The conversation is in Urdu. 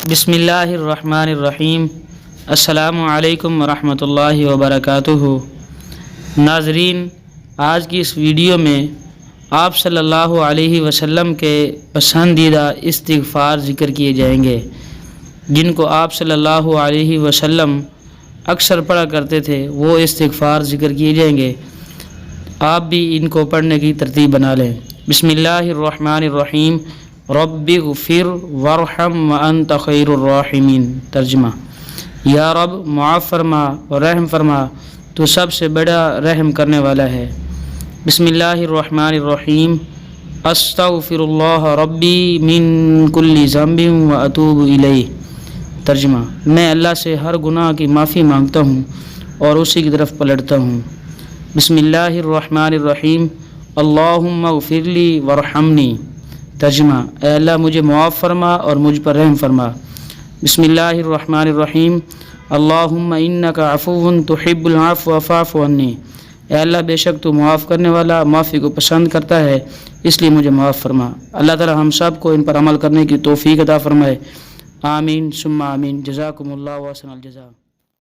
بسم اللہ الرحمن الرحیم۔ السلام علیکم ورحمۃ اللہ وبرکاتہ۔ ناظرین، آج کی اس ویڈیو میں آپ صلی اللہ علیہ وسلم کے پسندیدہ استغفار ذکر کیے جائیں گے، جن کو آپ صلی اللہ علیہ وسلم اکثر پڑھا کرتے تھے۔ وہ استغفار ذکر کیے جائیں گے، آپ بھی ان کو پڑھنے کی ترتیب بنا لیں۔ بسم اللہ الرحمن الرحیم۔ رب اغفر وارحم وانت خیر الراحمین۔ ترجمہ: یا رب معاف فرما اور رحم فرما، تو سب سے بڑا رحم کرنے والا ہے۔ بسم اللہ الرحمن الرحیم۔ استغفر اللہ ربی من کل ذنب واتوب الیہ۔ ترجمہ: میں اللہ سے ہر گناہ کی معافی مانگتا ہوں اور اسی کی طرف پلٹتا ہوں۔ بسم اللہ الرحمن الرحیم۔ اللہم اغفر لی وارحمنی۔ ترجمہ: اے اللہ مجھے معاف فرما اور مجھ پر رحم فرما۔ بسم اللہ الرحمن الرحیم۔ اللہم انک عفو تحب العفو فاعف عنی۔ اے اللہ بے شک تو معاف کرنے والا معافی کو پسند کرتا ہے، اس لیے مجھے معاف فرما۔ اللہ تعالی ہم سب کو ان پر عمل کرنے کی توفیق عطا فرمائے۔ آمین ثم آمین۔ جزاکم اللہ و احسن الجزاء۔